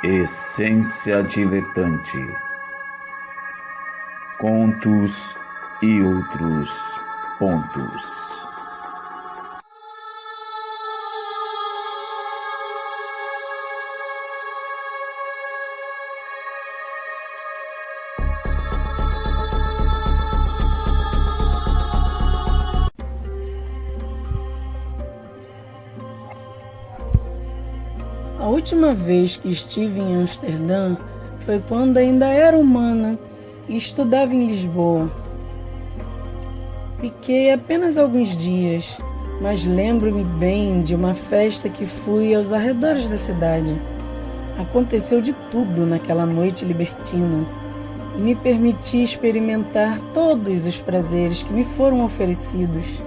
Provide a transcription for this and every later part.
Essência Diletante. Contos e outros pontos. A última vez que estive em Amsterdã foi quando ainda era humana e estudava em Lisboa. Fiquei apenas alguns dias, mas lembro-me bem de uma festa que fui aos arredores da cidade. Aconteceu de tudo naquela noite libertina e me permiti experimentar todos os prazeres que me foram oferecidos.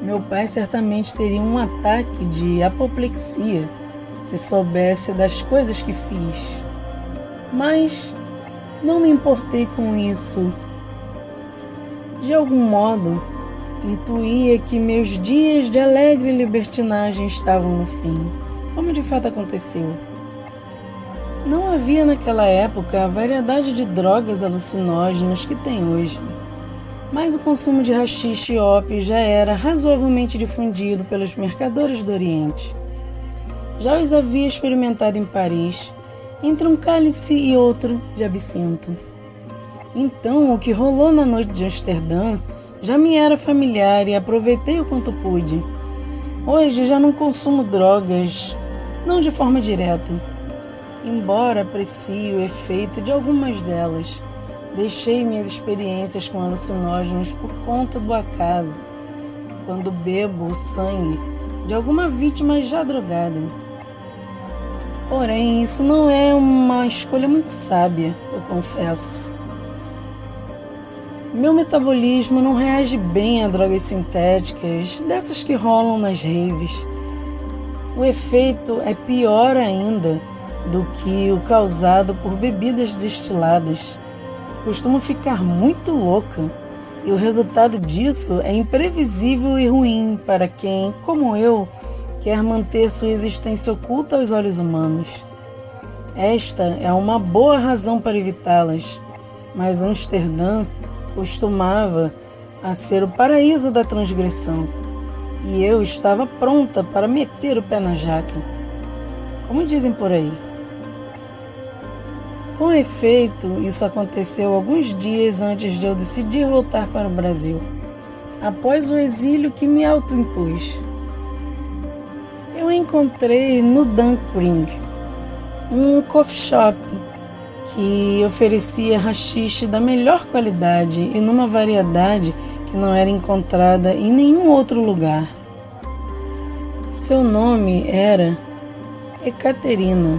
Meu pai certamente teria um ataque de apoplexia se soubesse das coisas que fiz. Mas não me importei com isso. De algum modo, intuía que meus dias de alegre libertinagem estavam no fim, como de fato aconteceu. Não havia naquela época a variedade de drogas alucinógenas que tem hoje, mas o consumo de haxixe e ópio já era razoavelmente difundido pelos mercadores do Oriente. Já os havia experimentado em Paris, entre um cálice e outro de absinto. Então, o que rolou na noite de Amsterdã já me era familiar e aproveitei o quanto pude. Hoje já não consumo drogas, não de forma direta. Embora aprecie o efeito de algumas delas, deixei minhas experiências com alucinógenos por conta do acaso, quando bebo o sangue de alguma vítima já drogada. Porém, isso não é uma escolha muito sábia, eu confesso. Meu metabolismo não reage bem a drogas sintéticas, dessas que rolam nas raves. O efeito é pior ainda do que o causado por bebidas destiladas. Costumo ficar muito louca e o resultado disso é imprevisível e ruim para quem, como eu, quer manter sua existência oculta aos olhos humanos. Esta é uma boa razão para evitá-las, mas Amsterdã costumava a ser o paraíso da transgressão, e eu estava pronta para meter o pé na jaca, como dizem por aí. Com efeito, isso aconteceu alguns dias antes de eu decidir voltar para o Brasil, após o exílio que me autoimpus. Eu encontrei no Dankring um coffee shop que oferecia haxixe da melhor qualidade e numa variedade que não era encontrada em nenhum outro lugar. Seu nome era Ekaterina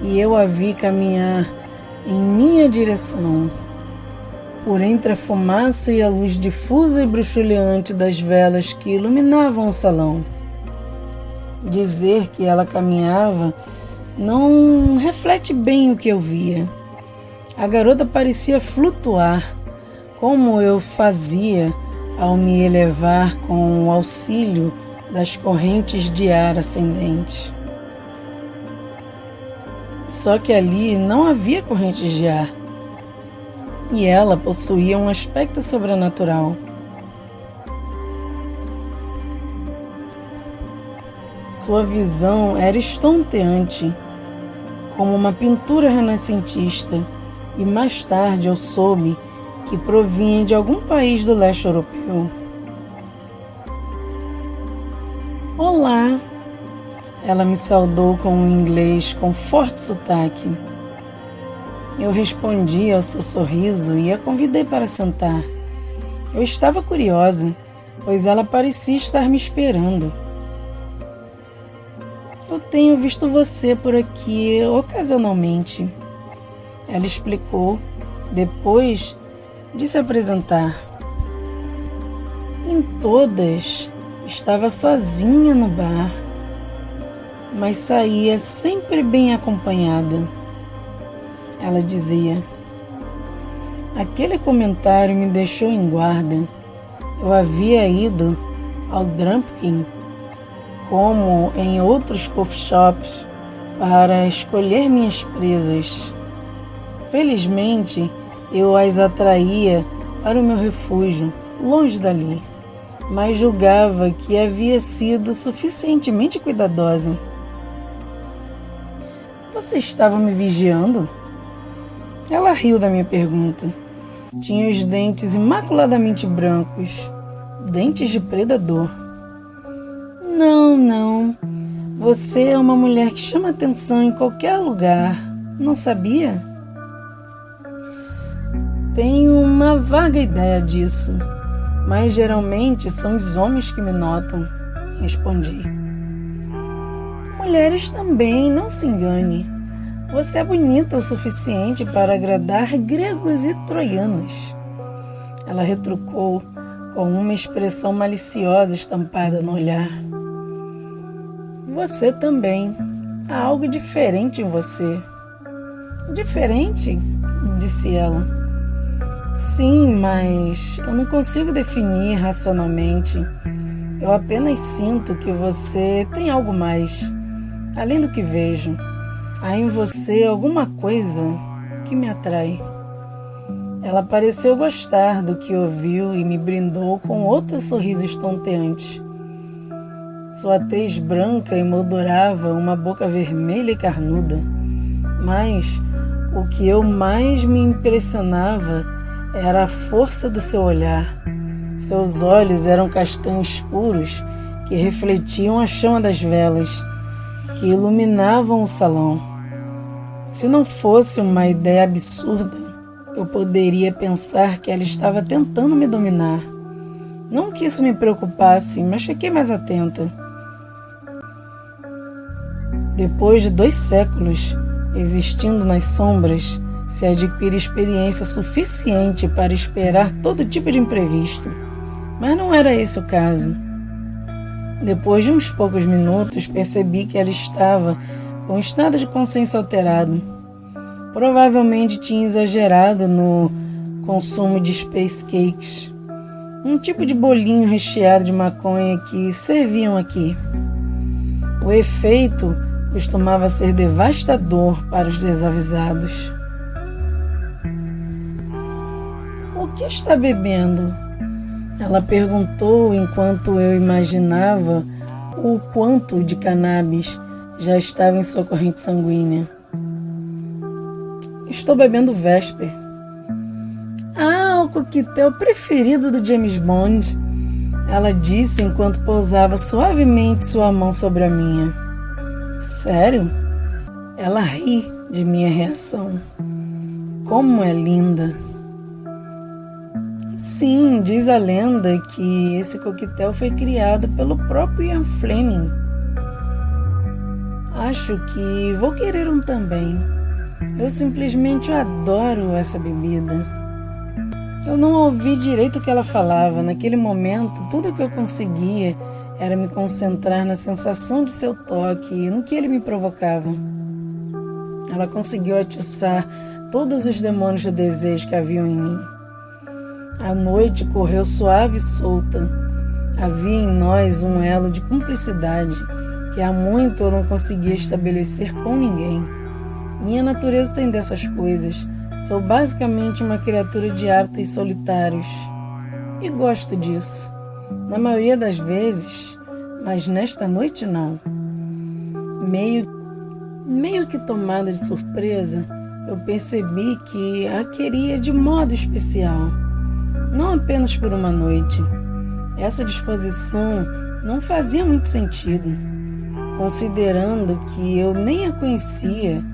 e eu a vi caminhar em minha direção, por entre a fumaça e a luz difusa e bruxuleante das velas que iluminavam o salão. Dizer que ela caminhava não reflete bem o que eu via. A garota parecia flutuar, como eu fazia ao me elevar com o auxílio das correntes de ar ascendente. Só que ali não havia correntes de ar, e ela possuía um aspecto sobrenatural. Sua visão era estonteante, como uma pintura renascentista, e mais tarde eu soube que provinha de algum país do leste europeu. Olá! Ela me saudou com um inglês com forte sotaque. Eu respondi ao seu sorriso e a convidei para sentar. Eu estava curiosa, pois ela parecia estar me esperando. Eu tenho visto você por aqui ocasionalmente, ela explicou, depois de se apresentar. Em todas, estava sozinha no bar, mas saía sempre bem acompanhada. Ela dizia. Aquele comentário me deixou em guarda. Eu havia ido ao Dankring como em outros coffee shops, para escolher minhas presas. Felizmente, eu as atraía para o meu refúgio, longe dali, mas julgava que havia sido suficientemente cuidadosa. Você estava me vigiando? Ela riu da minha pergunta. Tinha os dentes imaculadamente brancos, dentes de predador. Não. Você é uma mulher que chama atenção em qualquer lugar. Não sabia? Tenho uma vaga ideia disso, mas geralmente são os homens que me notam, respondi. Mulheres também, não se engane. Você é bonita o suficiente para agradar gregos e troianos. Ela retrucou com uma expressão maliciosa estampada no olhar. Você também. Há algo diferente em você. Diferente? Disse ela. Sim, mas eu não consigo definir racionalmente. Eu apenas sinto que você tem algo mais, além do que vejo. Há em você alguma coisa que me atrai. Ela pareceu gostar do que ouviu e me brindou com outro sorriso estonteante. Sua tez branca emoldurava uma boca vermelha e carnuda. Mas o que eu mais me impressionava era a força do seu olhar. Seus olhos eram castanhos escuros que refletiam a chama das velas, que iluminavam o salão. Se não fosse uma ideia absurda, eu poderia pensar que ela estava tentando me dominar. Não que isso me preocupasse, mas fiquei mais atenta. Depois de 2 séculos existindo nas sombras, se adquire experiência suficiente para esperar todo tipo de imprevisto. Mas não era esse o caso. Depois de uns poucos minutos, percebi que ela estava com um estado de consciência alterado. Provavelmente tinha exagerado no consumo de space cakes, um tipo de bolinho recheado de maconha que serviam aqui. O efeito costumava ser devastador para os desavisados. O que está bebendo? Ela perguntou enquanto eu imaginava o quanto de cannabis já estava em sua corrente sanguínea. Estou bebendo Vesper. Ah, o coquetel preferido do James Bond, ela disse enquanto pousava suavemente sua mão sobre a minha. Sério? Ela ri de minha reação. Como é linda! Sim, diz a lenda que esse coquetel foi criado pelo próprio Ian Fleming. Acho que vou querer um também. Eu simplesmente adoro essa bebida. Eu não ouvi direito o que ela falava. Naquele momento, tudo o que eu conseguia era me concentrar na sensação de seu toque e no que ele me provocava. Ela conseguiu atiçar todos os demônios do desejo que haviam em mim. A noite correu suave e solta. Havia em nós um elo de cumplicidade que há muito eu não conseguia estabelecer com ninguém. Minha natureza tem dessas coisas. Sou basicamente uma criatura de hábitos solitários. E gosto disso. Na maioria das vezes, mas nesta noite não. Meio que tomada de surpresa, eu percebi que a queria de modo especial. Não apenas por uma noite. Essa disposição não fazia muito sentido, considerando que eu nem a conhecia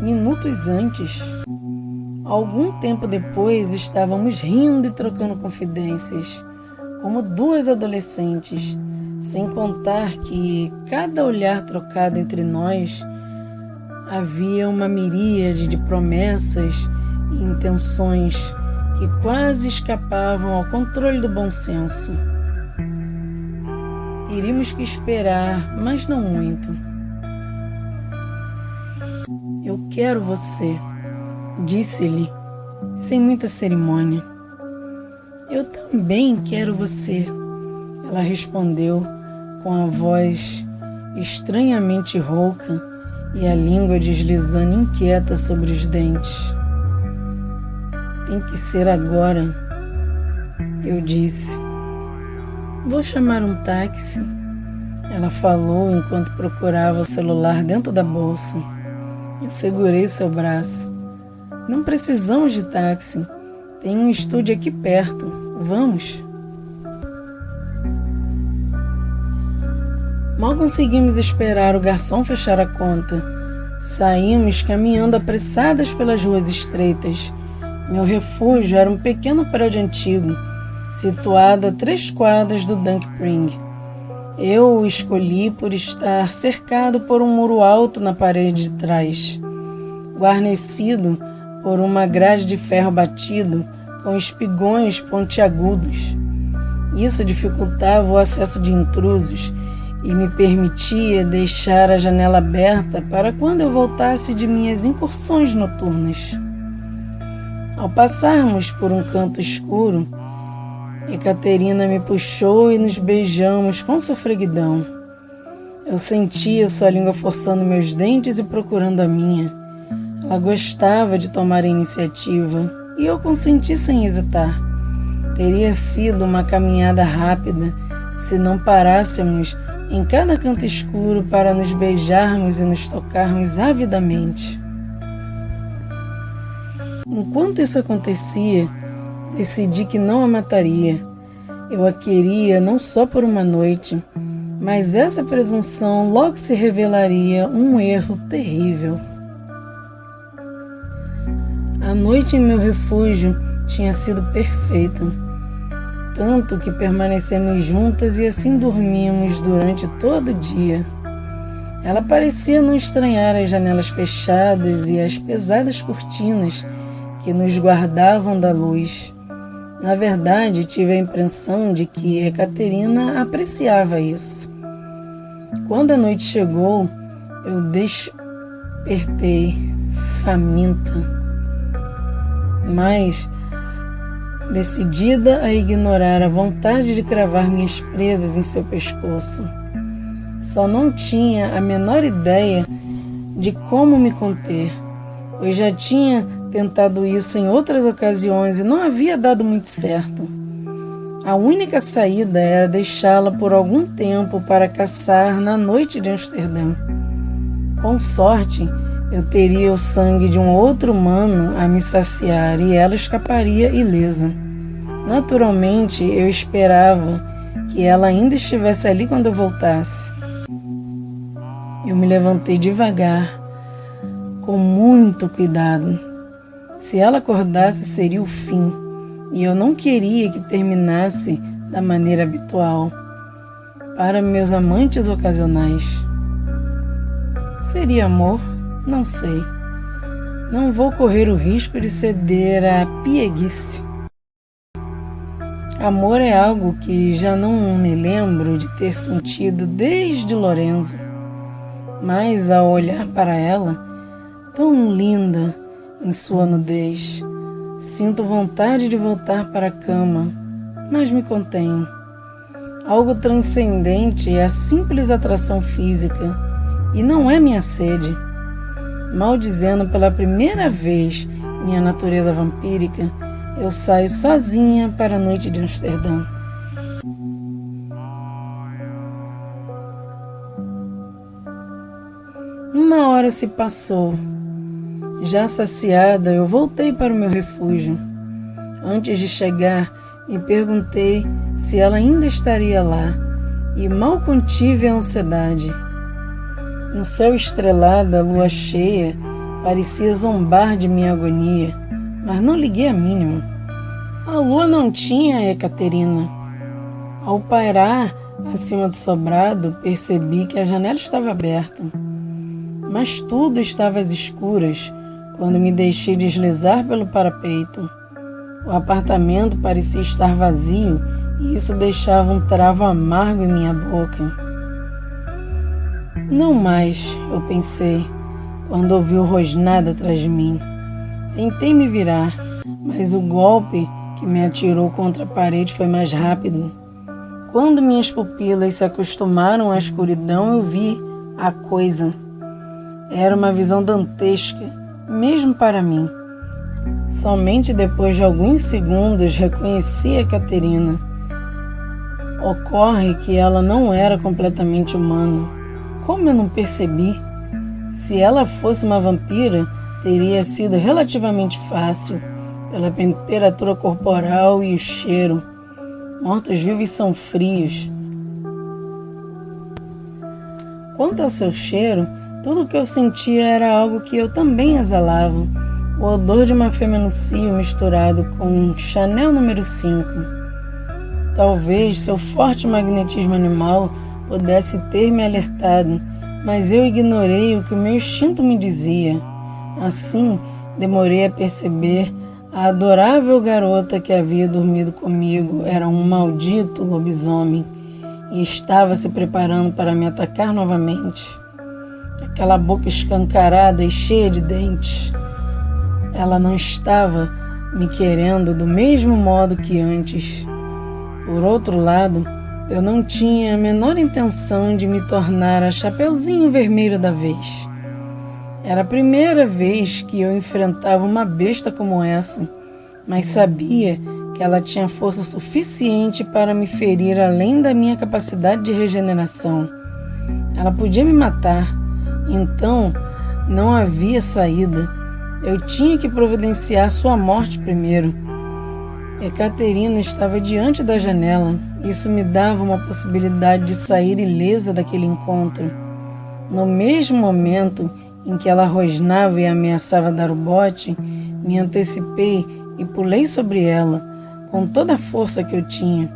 minutos antes. Algum tempo depois, estávamos rindo e trocando confidências, como 2 adolescentes, sem contar que cada olhar trocado entre nós havia uma miríade de promessas e intenções que quase escapavam ao controle do bom senso. Teríamos que esperar, mas não muito. Eu quero você, disse-lhe, sem muita cerimônia. Eu também quero você, ela respondeu com a voz estranhamente rouca e a língua deslizando inquieta sobre os dentes. Tem que ser agora, eu disse. Vou chamar um táxi, ela falou enquanto procurava o celular dentro da bolsa. Eu segurei seu braço. Não precisamos de táxi. Tem um estúdio aqui perto. Vamos? Mal conseguimos esperar o garçom fechar a conta. Saímos caminhando apressadas pelas ruas estreitas. Meu refúgio era um pequeno prédio antigo, situado a 3 quadras do Dunk Spring. Eu o escolhi por estar cercado por um muro alto na parede de trás, guarnecido por uma grade de ferro batido com espigões pontiagudos. Isso dificultava o acesso de intrusos e me permitia deixar a janela aberta para quando eu voltasse de minhas incursões noturnas. Ao passarmos por um canto escuro, Ekaterina me puxou e nos beijamos com sofreguidão. Eu sentia sua língua forçando meus dentes e procurando a minha. Ela gostava de tomar a iniciativa e eu consenti sem hesitar. Teria sido uma caminhada rápida se não parássemos em cada canto escuro para nos beijarmos e nos tocarmos avidamente. Enquanto isso acontecia, decidi que não a mataria. Eu a queria não só por uma noite, mas essa presunção logo se revelaria um erro terrível. A noite em meu refúgio tinha sido perfeita, tanto que permanecemos juntas e assim dormimos durante todo o dia. Ela parecia não estranhar as janelas fechadas e as pesadas cortinas que nos guardavam da luz. Na verdade, tive a impressão de que Ekaterina apreciava isso. Quando a noite chegou, eu despertei, faminta, mas decidida a ignorar a vontade de cravar minhas presas em seu pescoço. Só não tinha a menor ideia de como me conter, pois já tinha tentado isso em outras ocasiões e não havia dado muito certo. A única saída era deixá-la por algum tempo para caçar na noite de Amsterdã. Com sorte, eu teria o sangue de um outro humano a me saciar e ela escaparia ilesa. Naturalmente, eu esperava que ela ainda estivesse ali quando eu voltasse. Eu me levantei devagar, com muito cuidado. Se ela acordasse, seria o fim, e eu não queria que terminasse da maneira habitual, para meus amantes ocasionais. Seria amor? Não sei. Não vou correr o risco de ceder à pieguice. Amor é algo que já não me lembro de ter sentido desde Lorenzo. Mas ao olhar para ela, tão linda em sua nudez, sinto vontade de voltar para a cama, mas me contenho. Algo transcendente é a simples atração física, e não é minha sede. Maldizendo pela primeira vez minha natureza vampírica, eu saio sozinha para a noite de Amsterdã. Uma hora se passou. Já saciada, eu voltei para o meu refúgio. Antes de chegar, me perguntei se ela ainda estaria lá, e mal contive a ansiedade. No céu estrelado, a lua cheia parecia zombar de minha agonia, mas não liguei a mínima. A lua não tinha Ekaterina. Ao pairar acima do sobrado, percebi que a janela estava aberta, mas tudo estava às escuras quando me deixei deslizar pelo parapeito. O apartamento parecia estar vazio e isso deixava um travo amargo em minha boca. Não mais, eu pensei, quando ouvi o rosnado atrás de mim. Tentei me virar, mas o golpe que me atirou contra a parede foi mais rápido. Quando minhas pupilas se acostumaram à escuridão, eu vi a coisa. Era uma visão dantesca, mesmo para mim. Somente depois de alguns segundos reconheci a Caterina. Ocorre que ela não era completamente humana. Como eu não percebi? Se ela fosse uma vampira, teria sido relativamente fácil, pela temperatura corporal e o cheiro. Mortos-vivos são frios. Quanto ao seu cheiro, tudo o que eu sentia era algo que eu também exalava. O odor de uma fêmea-macio misturado com Chanel número 5. Talvez seu forte magnetismo animal pudesse ter me alertado, mas eu ignorei o que o meu instinto me dizia. Assim, demorei a perceber a adorável garota que havia dormido comigo era um maldito lobisomem e estava se preparando para me atacar novamente. Aquela boca escancarada e cheia de dentes. Ela não estava me querendo do mesmo modo que antes. Por outro lado, eu não tinha a menor intenção de me tornar a Chapeuzinho Vermelho da vez. Era a primeira vez que eu enfrentava uma besta como essa, mas sabia que ela tinha força suficiente para me ferir além da minha capacidade de regeneração. Ela podia me matar, então não havia saída. Eu tinha que providenciar sua morte primeiro. Ekaterina estava diante da janela. Isso me dava uma possibilidade de sair ilesa daquele encontro. No mesmo momento em que ela rosnava e ameaçava dar o bote, me antecipei e pulei sobre ela, com toda a força que eu tinha.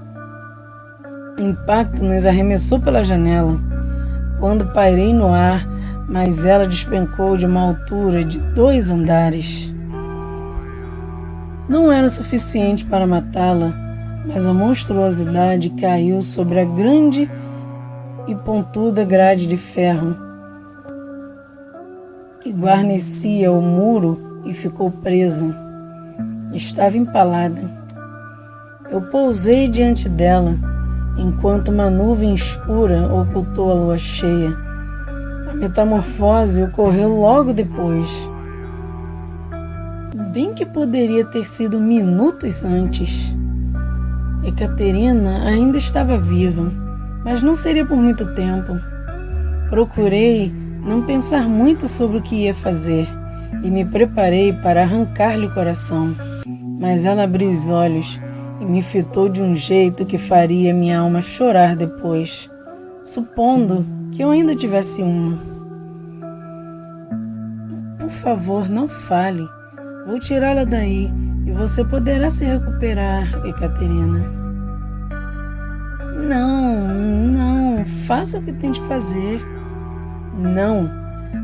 O impacto nos arremessou pela janela. Quando pairei no ar, mas ela despencou de uma altura de 2 andares. Não era suficiente para matá-la, mas a monstruosidade caiu sobre a grande e pontuda grade de ferro que guarnecia o muro e ficou presa. Estava empalada. Eu pousei diante dela, enquanto uma nuvem escura ocultou a lua cheia. A metamorfose ocorreu logo depois. Bem que poderia ter sido minutos antes. Ekaterina ainda estava viva, mas não seria por muito tempo. Procurei não pensar muito sobre o que ia fazer e me preparei para arrancar-lhe o coração. Mas ela abriu os olhos e me fitou de um jeito que faria minha alma chorar depois, supondo que eu ainda tivesse uma. Por favor, não fale. Vou tirá-la daí e você poderá se recuperar, Ekaterina. Não, faça o que tem de fazer. Não,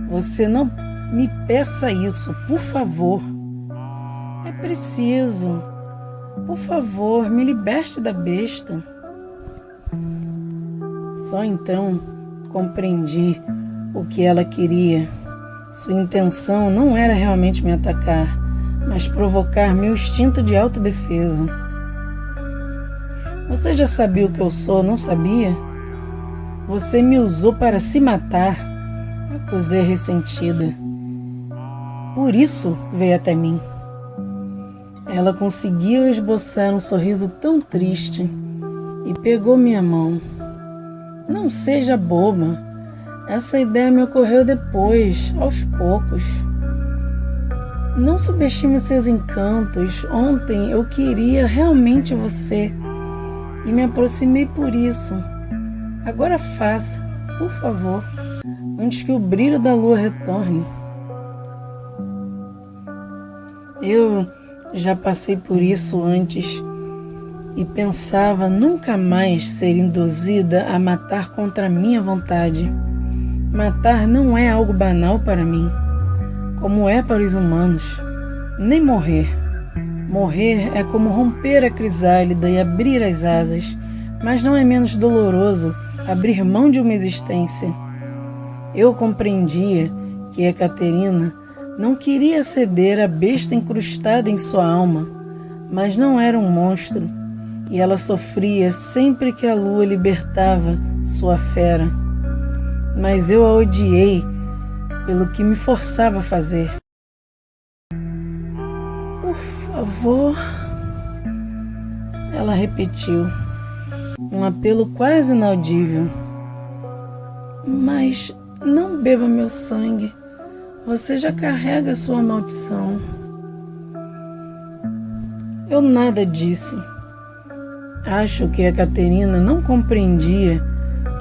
você não me peça isso, por favor. É preciso. Por favor, me liberte da besta. Só então compreendi o que ela queria. Sua intenção não era realmente me atacar, mas provocar meu instinto de autodefesa. Você já sabia o que eu sou, não sabia? Você me usou para se matar, acusei ressentida. Por isso veio até mim. Ela conseguiu esboçar um sorriso tão triste e pegou minha mão. Não seja boba. Essa ideia me ocorreu depois, aos poucos. Não subestime seus encantos. Ontem eu queria realmente você e me aproximei por isso. Agora faça, por favor, antes que o brilho da lua retorne. Eu já passei por isso antes e pensava nunca mais ser induzida a matar contra a minha vontade. Matar não é algo banal para mim, como é para os humanos, nem morrer. Morrer é como romper a crisálida e abrir as asas, mas não é menos doloroso abrir mão de uma existência. Eu compreendia que Ekaterina não queria ceder à besta incrustada em sua alma, mas não era um monstro, e ela sofria sempre que a lua libertava sua fera. Mas eu a odiei pelo que me forçava a fazer. Por favor, ela repetiu, um apelo quase inaudível. Mas não beba meu sangue, você já carrega sua maldição. Eu nada disse. Acho que a Caterina não compreendia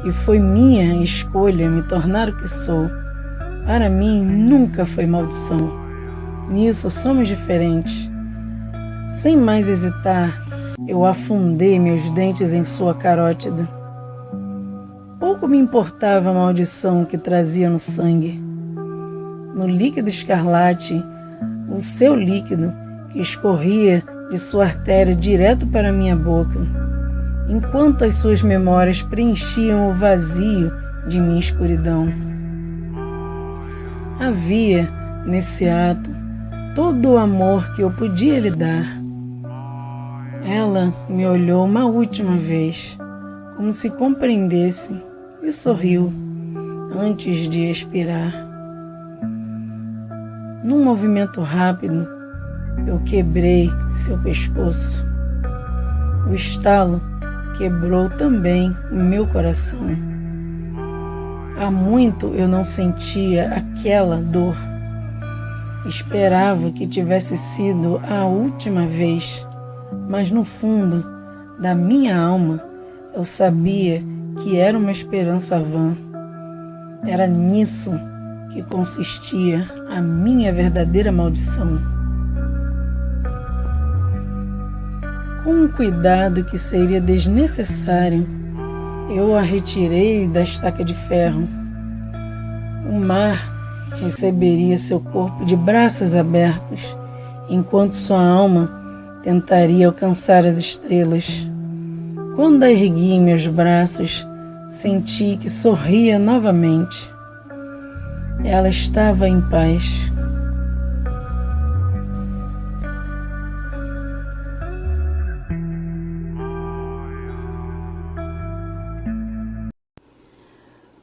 que foi minha escolha me tornar o que sou. Para mim, nunca foi maldição. Nisso somos diferentes. Sem mais hesitar, eu afundei meus dentes em sua carótida. Pouco me importava a maldição que trazia no sangue. No líquido escarlate, o seu líquido que escorria de sua artéria direto para minha boca, enquanto as suas memórias preenchiam o vazio de minha escuridão. Havia, nesse ato, todo o amor que eu podia lhe dar. Ela me olhou uma última vez, como se compreendesse, e sorriu, antes de expirar. Num movimento rápido, eu quebrei seu pescoço. O estalo quebrou também o meu coração. Há muito eu não sentia aquela dor. Esperava que tivesse sido a última vez, mas no fundo da minha alma eu sabia que era uma esperança vã. Era nisso que consistia a minha verdadeira maldição. Com um cuidado que seria desnecessário, eu a retirei da estaca de ferro. O mar receberia seu corpo de braços abertos, enquanto sua alma tentaria alcançar as estrelas. Quando a ergui em meus braços, senti que sorria novamente. Ela estava em paz.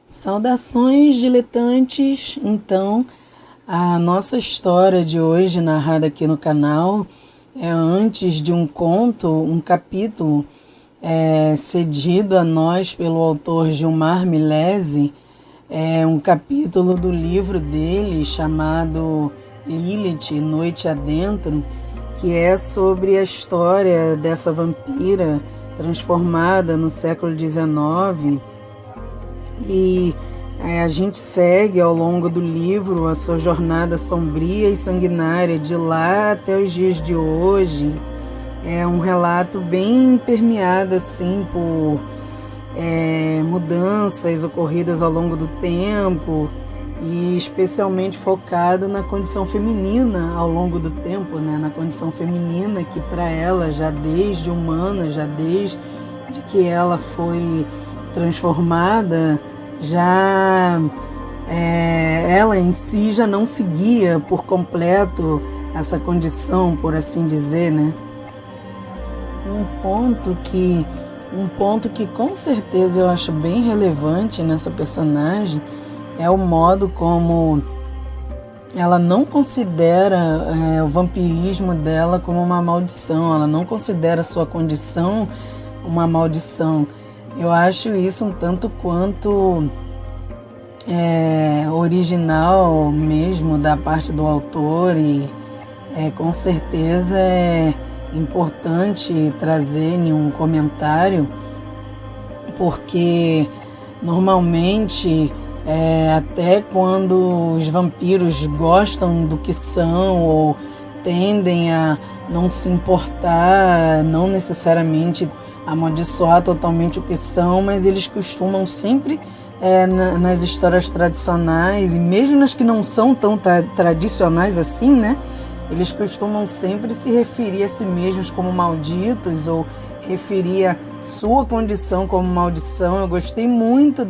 Saudações, diletantes! Então, a nossa história de hoje, narrada aqui no canal, é antes de um conto, um capítulo cedido a nós pelo autor Gilmar Milesi, um capítulo do livro dele chamado Lilith, Noite Adentro, que é sobre a história dessa vampira transformada no século XIX. E a gente segue ao longo do livro a sua jornada sombria e sanguinária de lá até os dias de hoje. É um relato bem permeado assim por mudanças ocorridas ao longo do tempo e especialmente focado na condição feminina ao longo do tempo, né? Na condição feminina que para ela, já desde humana, já desde que ela foi transformada, ela em si já não seguia por completo essa condição, por assim dizer, né? Um ponto que com certeza eu acho bem relevante nessa personagem é o modo como ela não considera o vampirismo dela como uma maldição, ela não considera sua condição uma maldição. Eu acho isso um tanto quanto original mesmo da parte do autor e com certeza é importante trazer em um comentário, porque normalmente até quando os vampiros gostam do que são ou tendem a não se importar, não necessariamente amaldiçoar totalmente o que são, mas eles costumam sempre, nas histórias tradicionais, e mesmo nas que não são tão tradicionais assim, né? Eles costumam sempre se referir a si mesmos como malditos ou referir a sua condição como maldição. Eu gostei muito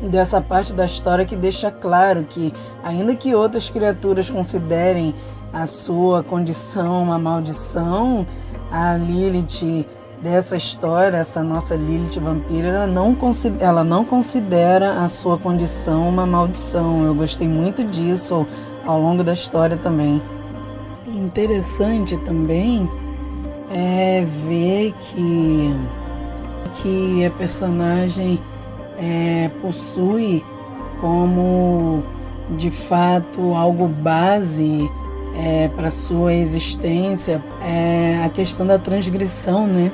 dessa parte da história que deixa claro que, ainda que outras criaturas considerem a sua condição uma maldição, a Lilith dessa história, essa nossa Lilith vampira, ela não considera a sua condição uma maldição. Eu gostei muito disso ao longo da história também. Interessante também é ver que a personagem possui como de fato algo base para sua existência a questão da transgressão, né?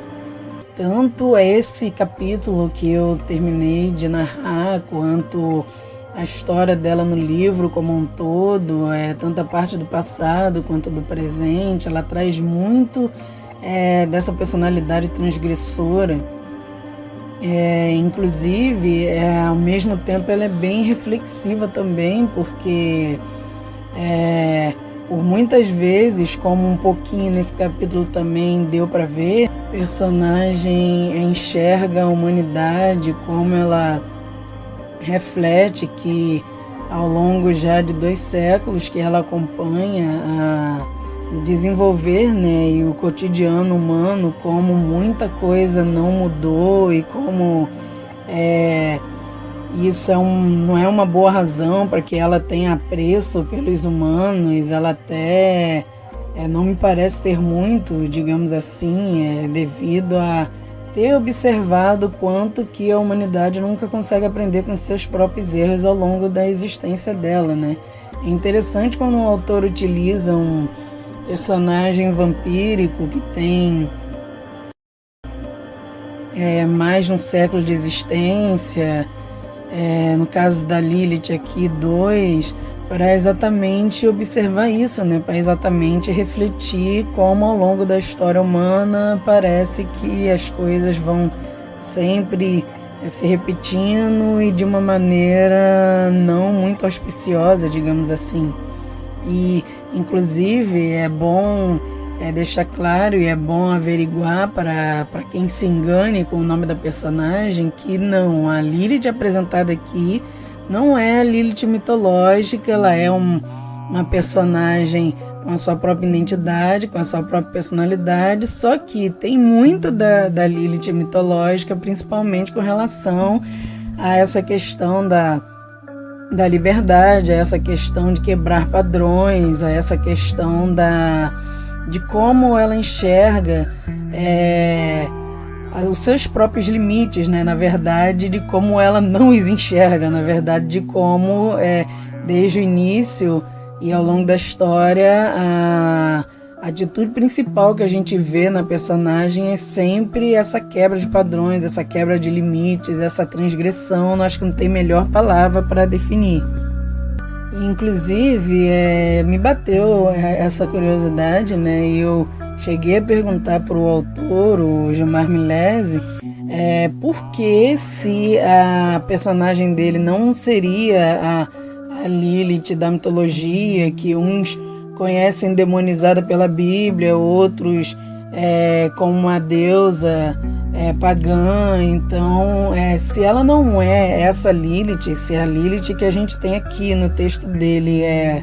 Tanto esse capítulo que eu terminei de narrar, quanto a história dela no livro como um todo, tanto a parte do passado quanto do presente, ela traz muito dessa personalidade transgressora. Inclusive, ao mesmo tempo, ela é bem reflexiva também, porque por muitas vezes, como um pouquinho nesse capítulo também deu para ver, a personagem enxerga a humanidade como ela reflete que ao longo já de 2 séculos que ela acompanha o desenvolver, né, e o cotidiano humano, como muita coisa não mudou e como isso não é uma boa razão para que ela tenha apreço pelos humanos. Ela até não me parece ter muito, digamos assim, devido a ter observado quanto que a humanidade nunca consegue aprender com seus próprios erros ao longo da existência dela, né? É interessante quando um autor utiliza um personagem vampírico que tem mais de um século de existência, no caso da Lilith aqui 2, para exatamente observar isso, né? Para exatamente refletir como ao longo da história humana parece que as coisas vão sempre se repetindo e de uma maneira não muito auspiciosa, digamos assim. E, inclusive, é bom deixar claro e é bom averiguar para quem se engane com o nome da personagem que não, a Lilith apresentada aqui não é a Lilith mitológica, ela é uma personagem com a sua própria identidade, com a sua própria personalidade, só que tem muito da Lilith mitológica, principalmente com relação a essa questão da liberdade, a essa questão de quebrar padrões, a essa questão de como ela enxerga os seus próprios limites, né? Na verdade, de como ela não os enxerga, na verdade, de como desde o início e ao longo da história a atitude principal que a gente vê na personagem é sempre essa quebra de padrões, essa quebra de limites, essa transgressão. Eu acho que não tem melhor palavra para definir. Inclusive, me bateu essa curiosidade, né? E eu cheguei a perguntar para o autor, o Gilmar Milesi, por que se a personagem dele não seria a Lilith da mitologia, que uns conhecem demonizada pela Bíblia, outros como uma deusa pagã. Então, se ela não é essa Lilith, se a Lilith que a gente tem aqui no texto dele é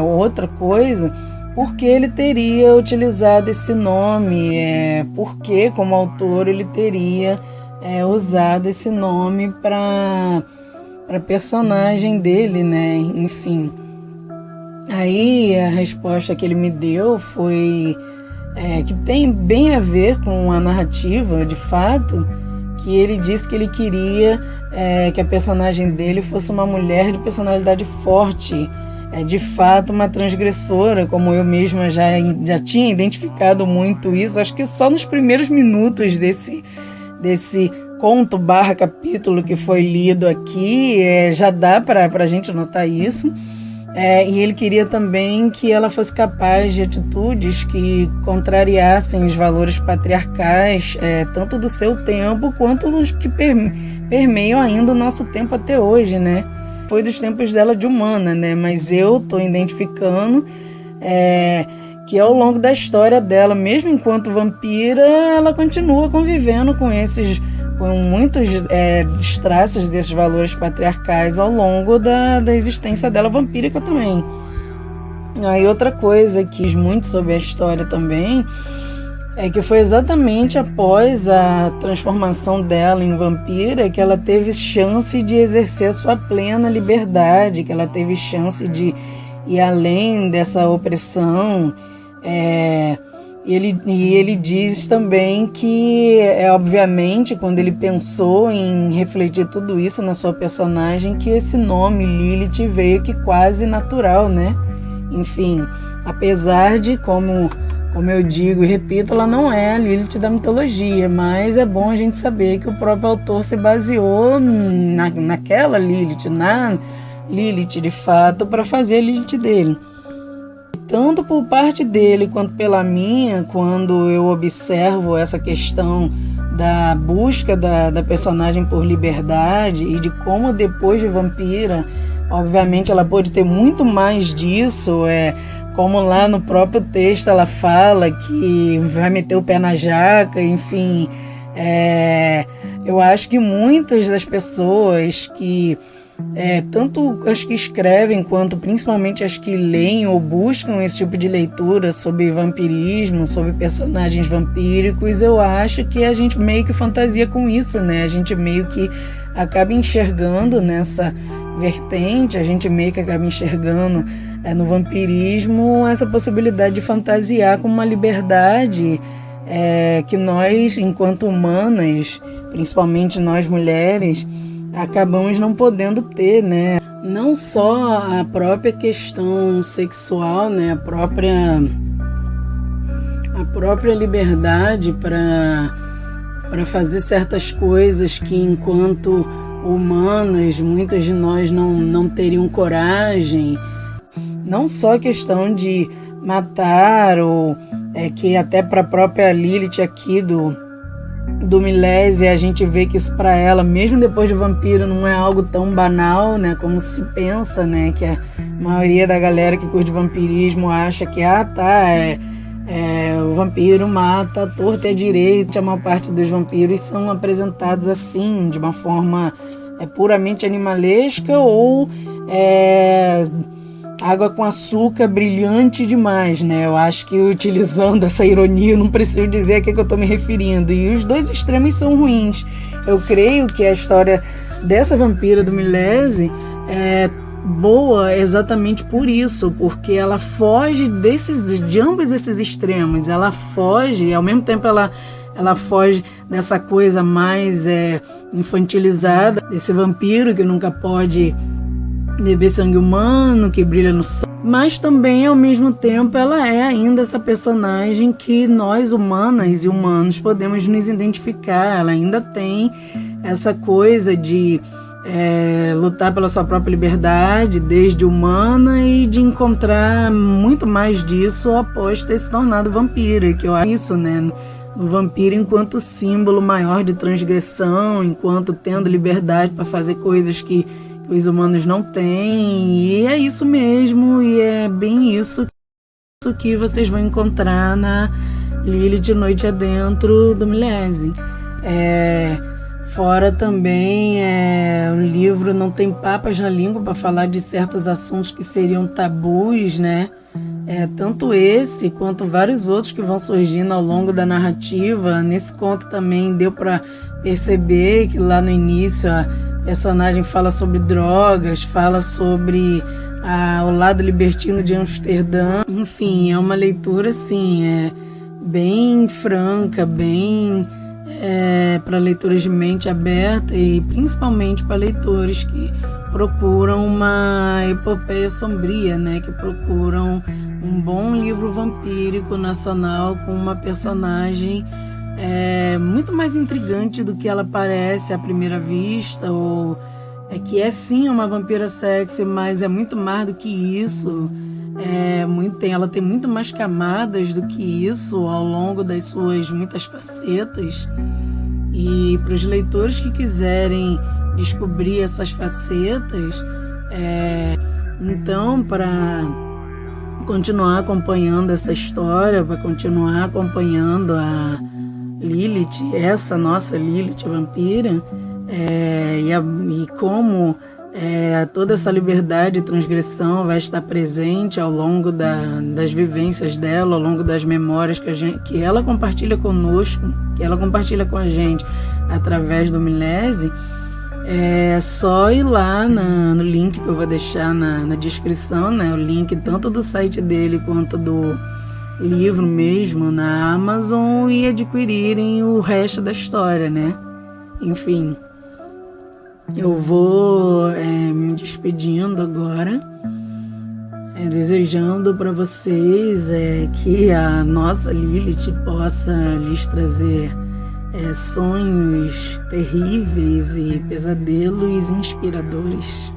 outra coisa, por que ele teria utilizado esse nome? Por que, como autor, ele teria usado esse nome para a personagem dele, né? Enfim. Aí a resposta que ele me deu foi que tem bem a ver com a narrativa, de fato, que ele disse que ele queria que a personagem dele fosse uma mulher de personalidade forte, de fato uma transgressora, como eu mesma já tinha identificado muito isso. Acho que só nos primeiros minutos desse conto / capítulo que foi lido aqui, já dá para a gente notar isso. E ele queria também que ela fosse capaz de atitudes que contrariassem os valores patriarcais, tanto do seu tempo quanto os que permeiam ainda o nosso tempo até hoje, né? Foi dos tempos dela de humana, né? Mas eu estou identificando que ao longo da história dela, mesmo enquanto vampira, ela continua convivendo com muitos traços desses valores patriarcais ao longo da existência dela vampírica também. Aí outra coisa que diz muito sobre a história também é que foi exatamente após a transformação dela em vampira que ela teve chance de exercer sua plena liberdade, que ela teve chance de ir além dessa opressão. E ele diz também que, obviamente, quando ele pensou em refletir tudo isso na sua personagem, que esse nome Lilith veio que quase natural, né? Enfim, apesar de, como eu digo e repito, ela não é a Lilith da mitologia, mas é bom a gente saber que o próprio autor se baseou naquela Lilith, na Lilith de fato, para fazer a Lilith dele. Tanto por parte dele quanto pela minha, quando eu observo essa questão da busca da personagem por liberdade e de como depois de vampira, obviamente ela pode ter muito mais disso, como lá no próprio texto ela fala que vai meter o pé na jaca, enfim. Eu acho que muitas das pessoas que, tanto as que escrevem quanto principalmente as que leem ou buscam esse tipo de leitura sobre vampirismo, sobre personagens vampíricos, eu acho que a gente meio que fantasia com isso, né? A gente meio que acaba enxergando nessa vertente, a gente meio que acaba enxergando no vampirismo essa possibilidade de fantasiar com uma liberdade que nós, enquanto humanas, principalmente nós mulheres, acabamos não podendo ter, né? Não só a própria questão sexual, né? A própria liberdade para fazer certas coisas que, enquanto humanas, muitas de nós não teriam coragem. Não só a questão de matar, ou que até para a própria Lilith aqui do Milésio, a gente vê que isso para ela, mesmo depois de vampiro, não é algo tão banal, né, como se pensa, né, que a maioria da galera que curte vampirismo acha que o vampiro mata à torta e à direita. A maior parte dos vampiros são apresentados assim, de uma forma puramente animalesca ou água com açúcar brilhante demais, né? Eu acho que, utilizando essa ironia, eu não preciso dizer a que eu estou me referindo. E os dois extremos são ruins. Eu creio que a história dessa vampira do Milésio é boa exatamente por isso, porque ela foge de ambos esses extremos. Ela foge, e ao mesmo tempo ela foge dessa coisa mais infantilizada, desse vampiro que nunca pode beber sangue humano, que brilha no sol. Mas também, ao mesmo tempo, ela é ainda essa personagem que nós, humanas e humanos, podemos nos identificar. Ela ainda tem essa coisa de lutar pela sua própria liberdade, desde humana, e de encontrar muito mais disso após ter se tornado vampira, que eu acho isso, né? O vampiro enquanto símbolo maior de transgressão, enquanto tendo liberdade para fazer coisas que os humanos não têm, e é isso mesmo, e é bem isso que vocês vão encontrar na Lilith Noite Adentro do Milésio. Fora também, o livro não tem papas na língua para falar de certos assuntos que seriam tabus, né? Tanto esse quanto vários outros que vão surgindo ao longo da narrativa. Nesse conto também deu para perceber que lá no início a personagem fala sobre drogas, fala sobre o lado libertino de Amsterdã. Enfim, é uma leitura assim, bem franca, bem para leitores de mente aberta e principalmente para leitores que procuram uma epopeia sombria, né? Que procuram um bom livro vampírico nacional com uma personagem muito mais intrigante do que ela parece à primeira vista, ou que é sim uma vampira sexy, mas é muito mais do que isso. Ela tem muito mais camadas do que isso ao longo das suas muitas facetas. E para os leitores que quiserem descobrir essas facetas, então, para continuar acompanhando essa história, para continuar acompanhando a Lilith, essa nossa Lilith vampira, e como Toda essa liberdade e transgressão vai estar presente ao longo das vivências dela, ao longo das memórias que ela compartilha conosco, que ela compartilha com a gente através do Milese. É só ir lá no link que eu vou deixar na descrição, né? O link tanto do site dele quanto do livro mesmo na Amazon, e adquirirem o resto da história, né? Enfim, eu vou me despedindo agora, desejando para vocês que a nossa Lilith possa lhes trazer sonhos terríveis e pesadelos inspiradores.